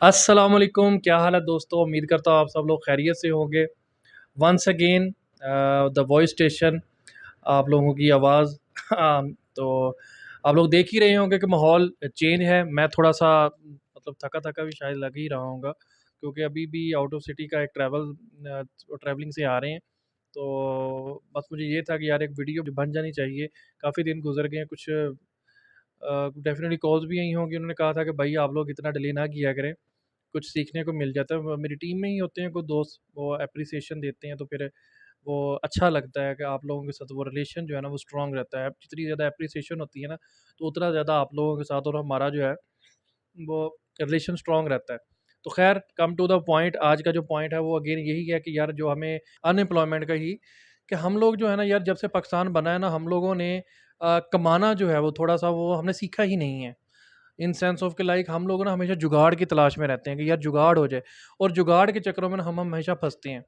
अस्सलाम वालेकुम, क्या हाल है दोस्तों? उम्मीद करता हूँ आप सब लोग खैरियत से होंगे। Once again the voice station, आप लोगों की आवाज़। तो आप लोग देख ही रहे होंगे कि माहौल चेंज है। मैं थोड़ा-सा मतलब थका-थका भी शायद लग ही रहा होऊँगा, क्योंकि अभी भी आउट ऑफ सिटी का एक ट्रैवलिंग से आ रहे हैं। तो बस मुझे ये था कि यार एक वीडियो बन जानी चाहिए। काफ़ी दिन गुज़र गए हैं, कुछ डेफ़िनेटली कॉल्स भी आई होंगी। उन्होंने कहा था कि भाई आप लोग इतना डिले ना किया करें, कुछ सीखने को मिल जाता है। मेरी टीम में ही होते हैं कुछ दोस्त, वो एप्रिसिएशन देते हैं, तो फिर वो अच्छा लगता है कि आप लोगों के साथ वो रिलेशन जो है ना वो स्ट्रॉन्ग रहता है। जितनी ज़्यादा एप्रिसिएशन होती है ना, तो उतना ज़्यादा आप लोगों के साथ और हमारा जो है वो रिलेशन स्ट्रॉन्ग रहता है। तो ख़ैर, कम टू द पॉइंट, आज का जो पॉइंट है वो अगेन यही है कि यार जो हमें अनएम्प्लॉयमेंट का ही, कि हम लोग जो है ना यार, जब से पाकिस्तान बना है ना, हम लोगों ने कमाना जो है वो थोड़ा-सा वो हमने सीखा ही नहीं है। इन सेंस ऑफ कि लाइक हम लोग ना हमेशा जुगाड़ की तलाश में रहते हैं कि यार जुगाड़ हो जाए, और जुगाड़ के चक्करों में ना हम हमेशा फँसते हैं।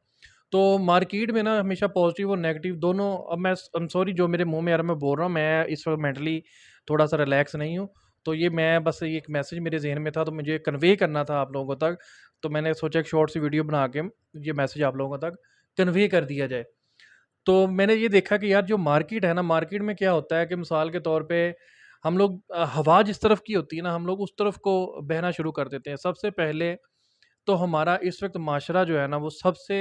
तो मार्केट में ना हमेशा पॉजिटिव और नेगेटिव दोनों, अब मैं आई एम सॉरी जो मेरे मुँह में आ रहा है मैं बोल रहा हूँ, मैं इस वक़्त मेंटली थोड़ा-सा रिलैक्स नहीं हूँ। तो ये मैं बस ये एक मैसेज मेरे ज़हन में था, तो मुझे कन्वे करना था आप लोगों तक। तो मैंने सोचा एक शॉर्ट सी वीडियो बना के ये मैसेज आप लोगों तक कन्वे कर दिया जाए। तो मैंने ये देखा कि यार जो मार्केट है ना, मार्केट में क्या होता है कि मिसाल के तौर पे हम लोग हवा जिस तरफ की होती है ना, हम लोग उस तरफ को बहना शुरू कर देते हैं। सबसे पहले तो हमारा इस वक़्त माशरा जो है ना, वो सबसे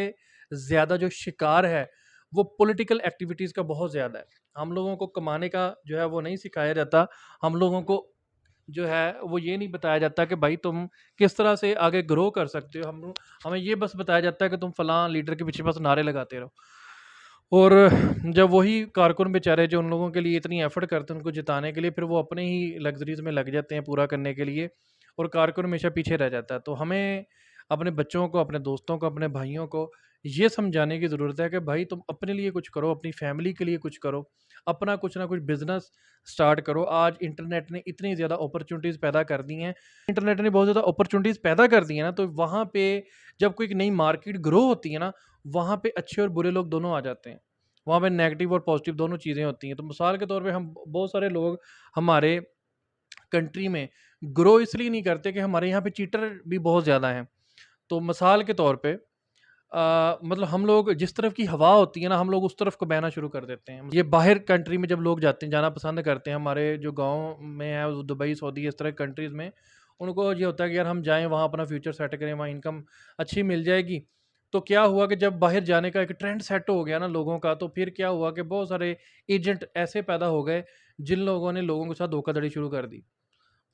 ज़्यादा जो शिकार है, वो पॉलिटिकल एक्टिविटीज़ का बहुत ज़्यादा है। हम लोगों को कमाने का जो है वो नहीं सिखाया जाता। हम लोगों को जो है वो ये नहीं बताया जाता कि भाई तुम किस तरह से आगे ग्रो कर सकते हो। हमें ये बस बताया जाता है कि तुम फलाँ लीडर के पीछे बस नारे लगाते रहो। और जब वही कारकुन बेचारे जो उन लोगों के लिए इतनी एफ़र्ट करते हैं उनको जिताने के लिए, फिर वो अपने ही लग्ज़रीज़ में लग जाते हैं पूरा करने के लिए, और कारकुन हमेशा पीछे रह जाता है। तो हमें अपने बच्चों को, अपने दोस्तों को, अपने भाइयों को ये समझाने की ज़रूरत है कि भाई तुम अपने लिए कुछ करो, अपनी फ़ैमिली के लिए कुछ करो, अपना कुछ ना कुछ बिज़नेस स्टार्ट करो। आज इंटरनेट ने इतनी ज़्यादा अपॉर्च्युनिटीज़ पैदा कर दी हैं, इंटरनेट ने बहुत ज़्यादा अपॉर्च्युनिटीज़ पैदा कर दी हैं ना, तो वहाँ पे जब कोई एक नई मार्केट ग्रो होती है ना, वहाँ पे अच्छे और बुरे लोग दोनों आ जाते हैं। वहाँ पे नेगेटिव और पॉजिटिव दोनों चीज़ें होती हैं। तो मिसाल के तौर पे हम बहुत सारे लोग हमारे कंट्री में ग्रो इसलिए नहीं करते कि हमारे यहाँ पे चीटर भी बहुत ज़्यादा हैं। तो मिसाल के तौर पे मतलब हम लोग जिस तरफ की हवा होती है ना, हम लोग उस तरफ को बहना शुरू कर देते हैं। ये बाहर कंट्री में जब लोग जाते हैं, जाना पसंद करते हैं, हमारे जो गाँव में है, वो दुबई, सऊदी इस तरह की कंट्रीज़ में, उनको ये होता है कि यार हम जाएँ वहाँ अपना फ्यूचर सेट करें, वहाँ इनकम अच्छी मिल जाएगी। तो क्या हुआ कि जब बाहर जाने का एक ट्रेंड सेट हो गया ना लोगों का, तो फिर क्या हुआ कि बहुत सारे एजेंट ऐसे पैदा हो गए, जिन लोगों ने लोगों के साथ धोखाधड़ी शुरू कर दी।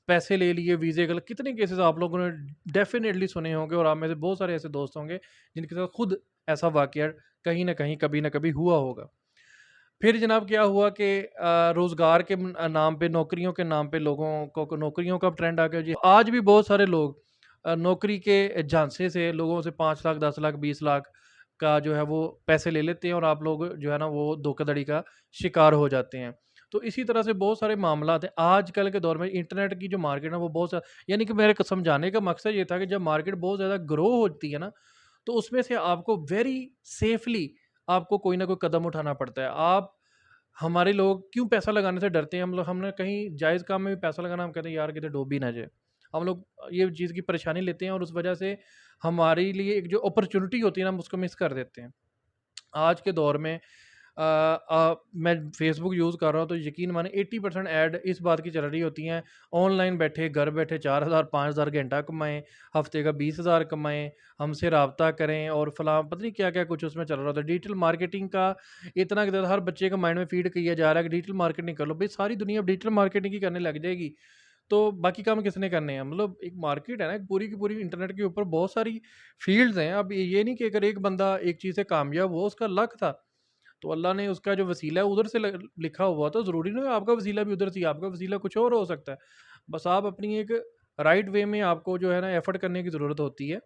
पैसे ले लिए, वीज़े गलत, कितने केसेज़ आप लोगों ने डेफ़िनेटली सुने होंगे, और आप में से बहुत सारे ऐसे दोस्त होंगे जिनके साथ खुद ऐसा वाक़या कहीं न कहीं, कभी न कभी हुआ होगा। फिर जनाब क्या हुआ कि रोज़गार के नाम पे, नौकरियों के नाम पे लोगों को नौकरियों का ट्रेंड आ गया जी। आज भी बहुत सारे लोग नौकरी के झांसे से लोगों से 5 लाख, 10 लाख, 20 लाख का जो है वो पैसे ले लेते हैं, और आप लोग जो है ना वो धोखाधड़ी का शिकार हो जाते हैं। तो इसी तरह से बहुत सारे मामलात हैं। आजकल के दौर में इंटरनेट की जो मार्केट है वो बहुत यानी कि मेरे को समझाने का मकसद ये था कि जब मार्केट बहुत ज़्यादा ग्रो होती है ना, तो उसमें से आपको वेरी सेफली आपको कोई ना कोई कदम उठाना पड़ता है। आप हमारे लोग क्यों पैसा लगाने से डरते हैं? हम लोग, हमने कहीं जायज़ काम में भी पैसा लगाना, हम कहते हैं यार किधर डूब ही ना जाए। हम लोग ये चीज़ की परेशानी लेते हैं, और उस वजह से हमारे लिए एक जो अपॉर्च्युनिटी होती है ना, हम उसको मिस कर देते हैं। आज के दौर में मैं फ़ेसबुक यूज़ कर रहा हूँ, तो यकीन मानिए 80% ऐड इस बात की चल रही होती हैं, ऑनलाइन बैठे, घर बैठे 4000 5000 घंटा कमाएँ, हफ़्ते का 20,000 कमाएँ, हमसे राब्ता करें, और फलाँ पता नहीं क्या-क्या कुछ उसमें चल रहा होता है। डिजिटल मार्केटिंग का इतना ज़्यादा हर बच्चे के माइंड में फ़ीड किया जा रहा है कि डिजिटल मार्केटिंग कर लो। भई सारी दुनिया अब डिजिटल मार्केटिंग ही करने लग जाएगी, तो बाकी काम किसने करने हैं? मतलब एक मार्केट है ना, एक पूरी की पूरी इंटरनेट के ऊपर बहुत सारी फ़ील्ड्स हैं। अब ये नहीं कि अगर एक बंदा एक चीज़ से कामयाब हुआ, उसका लक था, तो अल्लाह ने उसका जो वसीला है उधर से लिखा हुआ, तो ज़रूरी नहीं है आपका वसीला भी उधर से ही, आपका वसीला कुछ और हो सकता है। बस आप अपनी एक राइट वे में आपको जो है ना एफर्ट करने की ज़रूरत होती है,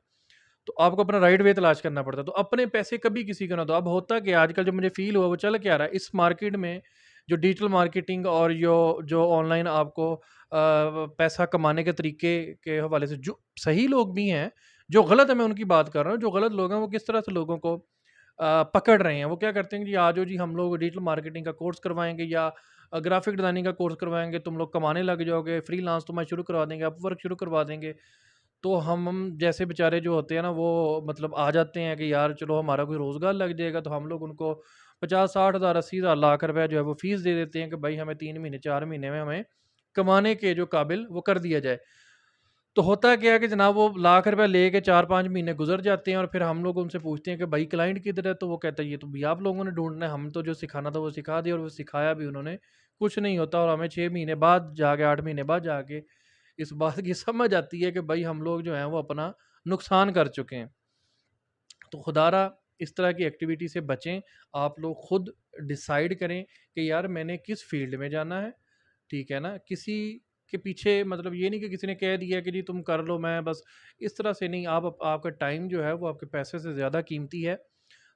तो आपको अपना राइट वे तलाश करना पड़ता है। तो अपने पैसे कभी किसी को ना दो। अब होता क्या है, आजकल जो मुझे फील हुआ वो चल क्या रहा है इस मार्केट में, जो डिजिटल मार्केटिंग और जो जो ऑनलाइन आपको पैसा कमाने के तरीके के हवाले से, जो सही लोग भी हैं, जो गलत है मैं उनकी बात कर रहा हूँ। जो गलत लोग हैं वो किस तरह से लोगों को पकड़ रहे हैं। वो क्या करते हैं कि आ जाओ जी, हम लोग डिजिटल मार्केटिंग का कोर्स करवाएँगे, या ग्राफ़िक डिज़ाइनिंग का कोर्स करवाएँगे, तुम लोग कमाने लग जाओगे, फ्रीलांस तुम्हारा शुरू करवा देंगे, अपवर्क शुरू करवा देंगे। तो हम जैसे बेचारे जो होते हैं ना वो मतलब आ जाते हैं कि यार चलो हमारा कोई रोज़गार लग जाएगा, तो हम लोग उनको 50-60 हज़ार 80 हज़ार लाख रुपए जो है वो फ़ीस दे देते हैं कि भाई हमें 3 महीने 4 महीने में हमें कमाने के जो काबिल वो कर दिया जाए। तो होता क्या है कि जनाब वो लाख रुपए लेके 4-5 महीने गुज़र जाते हैं और फिर हम लोग उनसे पूछते हैं कि भाई क्लाइंट किधर है? तो वो कहता है ये तो भई आप लोगों ने ढूँढना है, हम तो जो सिखाना था वो सिखा दिया और वो सिखाया भी उन्होंने कुछ नहीं होता, और हमें 6 महीने बाद जाके 8 महीने बाद जाके इस बात की समझ आती है कि भाई हम लोग जो हैं वो अपना नुकसान कर चुके हैं। तो खुदारा इस तरह की एक्टिविटी से बचें। आप लोग खुद डिसाइड करें कि यार मैंने किस फील्ड में जाना है, ठीक है ना? किसी के पीछे मतलब ये नहीं कि किसी ने कह दिया कि जी तुम कर लो, मैं बस इस तरह से नहीं। आप आपका टाइम जो है वो आपके पैसे से ज़्यादा कीमती है।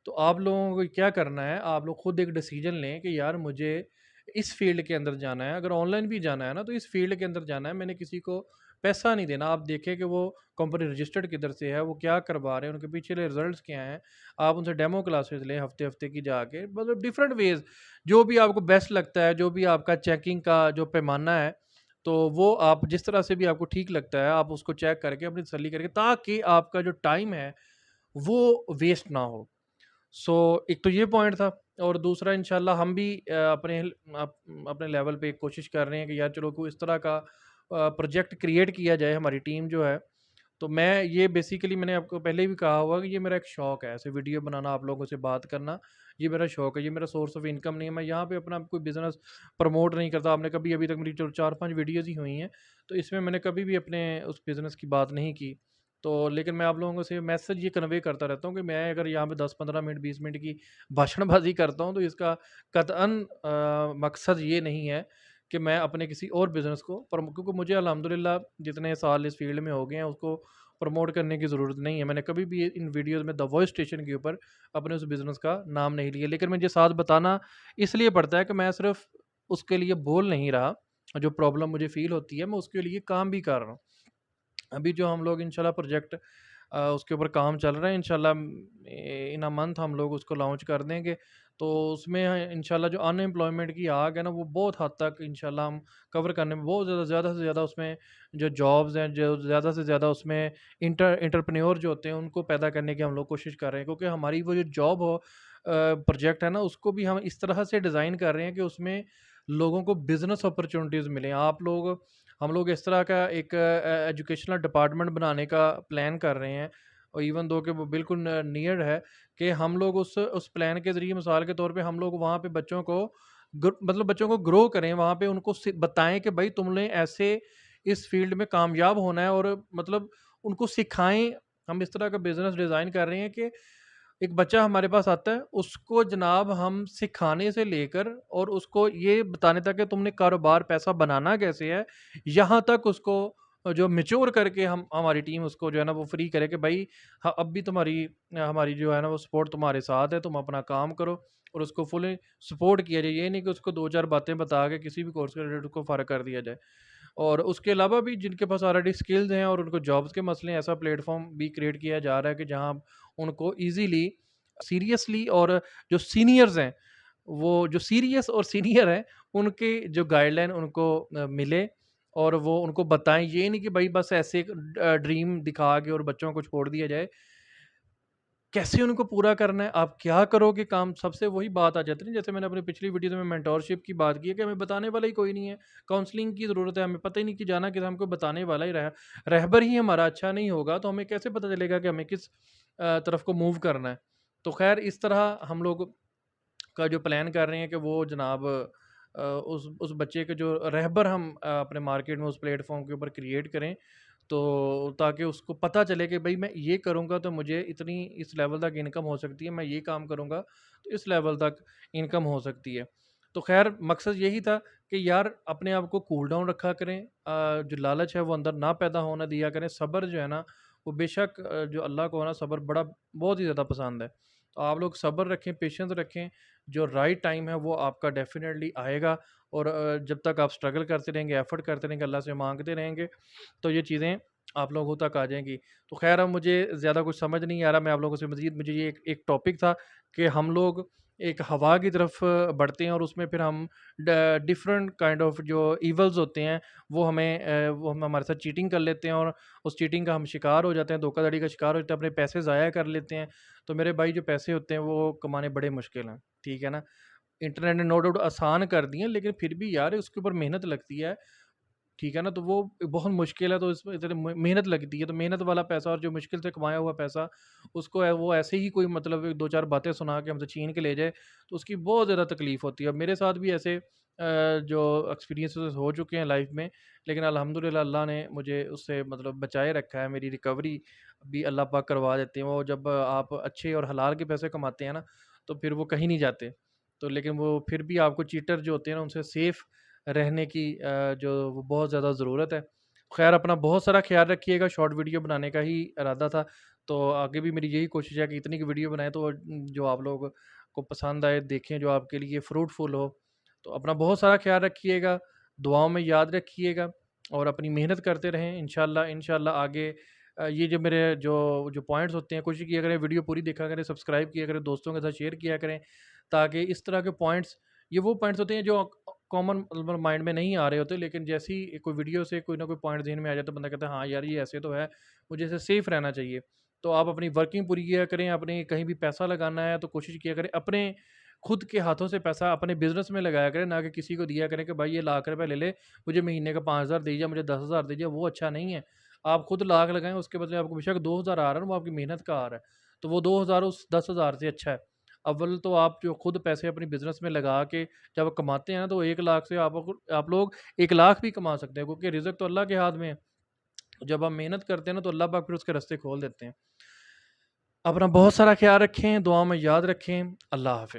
तो आप लोगों को क्या करना है, आप लोग खुद एक डिसीजन लें कि यार मुझे इस फील्ड के अंदर जाना है। अगर ऑनलाइन भी जाना है ना तो इस फील्ड के अंदर जाना है, मैंने किसी को पैसा नहीं देना। आप देखें कि वो कंपनी रजिस्टर्ड किधर से है, वो क्या करवा रहे हैं, उनके पीछे रिजल्ट्स क्या हैं। आप उनसे डेमो क्लासेस लें हफ्ते हफ्ते की जाके, मतलब डिफरेंट वेज जो भी आपको बेस्ट लगता है, जो भी आपका चेकिंग का जो पैमाना है, तो वो आप जिस तरह से भी आपको ठीक लगता है आप उसको चेक करके अपनी तसल्ली करके, ताकि आपका जो टाइम है वो वेस्ट ना हो। सो एक तो ये पॉइंट था, और दूसरा इंशाल्लाह हम भी अपने लेवल पे कोशिश कर रहे हैं कि यार चलो कोई इस तरह का प्रोजेक्ट क्रिएट किया जाए, हमारी टीम जो है। तो मैं ये बेसिकली मैंने आपको पहले भी कहा हुआ कि ये मेरा एक शौक है, ऐसे वीडियो बनाना, आप लोगों से बात करना, ये मेरा शौक है, ये मेरा सोर्स ऑफ इनकम नहीं है। मैं यहाँ पे अपना कोई बिजनेस प्रमोट नहीं करता। आपने कभी अभी तक मेरी जो 4-5 वीडियोज़ ही हुई हैं, तो इसमें मैंने कभी भी अपने उस बिज़नेस की बात नहीं की। तो लेकिन मैं आप लोगों से मैसेज ये कन्वे करता रहता हूँ कि मैं अगर यहाँ पे 10-15 मिनट 20 मिनट की भाषणबाजी करता हूँ तो इसका कतअन मकसद ये नहीं है कि मैं अपने किसी और बिज़नेस को क्योंकि मुझे अल्हम्दुलिल्लाह जितने साल इस फील्ड में हो गए हैं उसको प्रमोट करने की ज़रूरत नहीं है। मैंने कभी भी इन वीडियोज़ में द वॉइस स्टेशन के ऊपर अपने उस बिज़नेस का नाम नहीं लिया। लेकिन मुझे साथ बताना इसलिए पड़ता है कि मैं सिर्फ़ उसके लिए बोल नहीं रहा, जो प्रॉब्लम मुझे फ़ील होती है मैं उसके लिए काम भी कर रहा हूँ। अभी जो हम लोग इंशाल्लाह प्रोजेक्ट उसके ऊपर काम चल रहा है, इंशाल्लाह इन अ मंथ हम लोग उसको लॉन्च कर देंगे। तो उसमें इंशाल्लाह जो अनएम्प्लॉयमेंट की आग है ना वो बहुत हद तक इंशाल्लाह हम कवर करने में बहुत ज़्यादा से ज़्यादा उसमें जो जॉब्स हैं, जो ज़्यादा से ज़्यादा उसमें एंटरप्रेन्योर जो होते हैं उनको पैदा करने की हम लोग कोशिश कर रहे हैं। क्योंकि हमारी वो जो जॉब हो प्रोजेक्ट है ना उसको भी हम इस तरह से डिज़ाइन कर रहे हैं कि उसमें लोगों को बिज़नेस अपॉर्च्युनिटीज़ मिलें। हम लोग इस तरह का एक एजुकेशनल डिपार्टमेंट बनाने का प्लान कर रहे हैं, और इवन दो कि वो बिल्कुल नियर है कि हम लोग उस प्लान के ज़रिए मिसाल के तौर पे हम लोग वहाँ पे बच्चों को मतलब बच्चों को ग्रो करें, वहाँ पे उनको बताएं कि भाई तुमने ऐसे इस फील्ड में कामयाब होना है, और मतलब उनको सिखाएं। हम इस तरह का बिजनेस डिज़ाइन कर रहे हैं कि एक बच्चा हमारे पास आता है, उसको जनाब हम सिखाने से लेकर और उसको ये बताने तक कि तुमने कारोबार पैसा बनाना कैसे है, यहाँ तक उसको जो मैच्योर करके हम हमारी टीम उसको जो है ना वो फ्री करे कि भाई हाँ, अब भी हमारी जो है ना वो सपोर्ट तुम्हारे साथ है, तुम अपना काम करो। और उसको फुली सपोर्ट किया जाए, ये नहीं कि उसको 2-4 बातें बता के किसी भी कोर्स के रिलेटेड उसको फ़र्क कर दिया जाए। और उसके अलावा भी जिनके पास ऑलरेडी स्किल्स हैं और उनको जॉब्स के मसले हैं, ऐसा प्लेटफ़ॉर्म भी क्रिएट किया जा रहा है कि जहाँ उनको ईज़िली, सीरियसली, और जो सीनियर्स हैं, वो जो सीरियस और सीनियर हैं, उनके जो गाइडलाइन उनको मिले, और वो उनको बताएँ। ये नहीं कि भई बस ऐसे एक ड्रीम दिखा के और बच्चों को छोड़ दिया जाए। कैसे उनको पूरा करना है, आप क्या करोगे काम, सबसे वही बात आ जाती है ना, जैसे मैंने अपनी पिछली वीडियो में मेंटोरशिप की बात की है कि हमें बताने वाला ही कोई नहीं है। काउंसलिंग की ज़रूरत है, हमें पता ही नहीं कि जाना किधर, हमको बताने वाला ही रहबर ही हमारा अच्छा नहीं होगा, तो हमें कैसे पता चलेगा कि हमें किस तरफ को मूव करना है। तो ख़ैर इस तरह हम लोग का जो प्लान कर रहे हैं कि वो जनाब उस बच्चे के जो रहबर हम अपने मार्केट में उस प्लेटफ़ॉर्म के ऊपर क्रिएट करें। तो ताकि उसको पता चले कि भई मैं ये करूँगा तो मुझे इतनी इस लेवल तक इनकम हो सकती है, मैं ये काम करूँगा तो इस लेवल तक इनकम हो सकती है। तो ख़ैर मकसद यही था कि यार अपने आप को कूल डाउन रखा करें, जो लालच है वो अंदर ना पैदा होने दिया करें। सब्र जो है ना वो बेशक जो अल्लाह को है ना सब्र बड़ा बहुत ही ज़्यादा पसंद है। तो आप लोग सब्र रखें, पेशेंस रखें, जो राइट टाइम है वो आपका डेफ़िनेटली आएगा। और जब तक आप स्ट्रगल करते रहेंगे, एफ़र्ट करते रहेंगे, अल्लाह से माँगते रहेंगे, तो ये चीज़ें आप लोगों तक आ जाएँगी। तो ख़ैर अब मुझे ज़्यादा कुछ समझ नहीं आ रहा, मैं आप लोगों से मज़ीद मुझे ये एक एक टॉपिक था कि हम लोग एक हवा की तरफ बढ़ते हैं और उसमें फिर हम डिफरेंट काइंड ऑफ जो इवल्स होते हैं वो हम हमारे साथ चीटिंग कर लेते हैं और उस चीटिंग का हम शिकार हो जाते हैं, धोखाधड़ी का शिकार हो जाते हैं, अपने पैसे ज़ाया कर लेते हैं। तो मेरे भाई जो पैसे होते हैं वो कमाने बड़े मुश्किल हैं, ठीक है ना। इंटरनेट ने नो डाउट आसान कर दिए हैं, लेकिन फिर भी यार उसके ऊपर मेहनत लगती है, ठीक है ना। तो वो बहुत मुश्किल है, तो इसमें इतनी मेहनत लगती है, तो मेहनत वाला पैसा और जो मुश्किल से कमाया हुआ पैसा, उसको वो ऐसे ही कोई मतलब दो चार बातें सुना के हमसे छीन के ले जाए, तो उसकी बहुत ज़्यादा तकलीफ़ होती है। अब मेरे साथ भी ऐसे जो एक्सपीरियंसेस हो चुके हैं लाइफ में, लेकिन अल्हम्दुलिल्लाह अल्लाह ने मुझे उससे मतलब बचाए रखा है। मेरी रिकवरी भी अल्लाह पाक करवा देते हैं। वो जब आप अच्छे और हलाल के पैसे कमाते हैं ना, तो फिर वो कहीं नहीं जाते। तो लेकिन वो फिर भी आपको चीटर जो होते हैं ना, उनसे सेफ़ रहने की जो वो बहुत ज़्यादा ज़रूरत है। ख़ैर अपना बहुत सारा ख़्याल रखिएगा, शॉर्ट वीडियो बनाने का ही इरादा था, तो आगे भी मेरी यही कोशिश है कि इतनी की वीडियो बनाएँ तो जो आप लोग को पसंद आए, देखें, जो आपके लिए फ्रूटफुल हो। तो अपना बहुत सारा ख़्याल रखिएगा, दुआओं में याद रखिएगा और अपनी मेहनत करते रहें। इंशाल्लाह इंशाल्लाह आगे ये जो मेरे जो पॉइंट्स होते हैं, कोशिश किया करें वीडियो पूरी देखा करें, सब्सक्राइब किया करें, दोस्तों के साथ शेयर किया करें, ताकि इस तरह के पॉइंट्स, ये वो पॉइंट्स होते हैं जो कॉमन मतलब माइंड में नहीं आ रहे होते, लेकिन जैसे ही कोई वीडियो से कोई ना कोई पॉइंट ज़हन में आ जाता है, बंदा कहता है हाँ यार ये ऐसे तो है, मुझे ऐसे सेफ रहना चाहिए। तो आप अपनी वर्किंग पूरी किया करें, अपने कहीं भी पैसा लगाना है तो कोशिश किया करें अपने खुद के हाथों से पैसा अपने बिजनेस में लगाया करें, ना कि किसी को दिया करें कि भाई ये लाख रुपए ले ले, मुझे महीने का 5,000 दीजिए, मुझे 10,000 दीजिए। वो अच्छा नहीं है। आप खुद लाख लगाएं, उसके बदले आपको बेशक 2,000 आ रहा है ना, वो आपकी मेहनत का आ रहा है, तो वो 2,000 उस 10,000 से अच्छा है। अव्वल तो आप जो खुद पैसे अपनी बिजनेस में लगा के जब कमाते हैं ना, तो 1 लाख से आप लोग 1 लाख भी कमा सकते हैं, क्योंकि रिजक तो अल्लाह के हाथ में है। जब हम मेहनत करते हैं ना, तो अल्लाह पाक फिर उसके रास्ते खोल देते हैं। अपना बहुत सारा ख्याल रखें, दुआ में याद रखें। अल्लाह हाफिज़।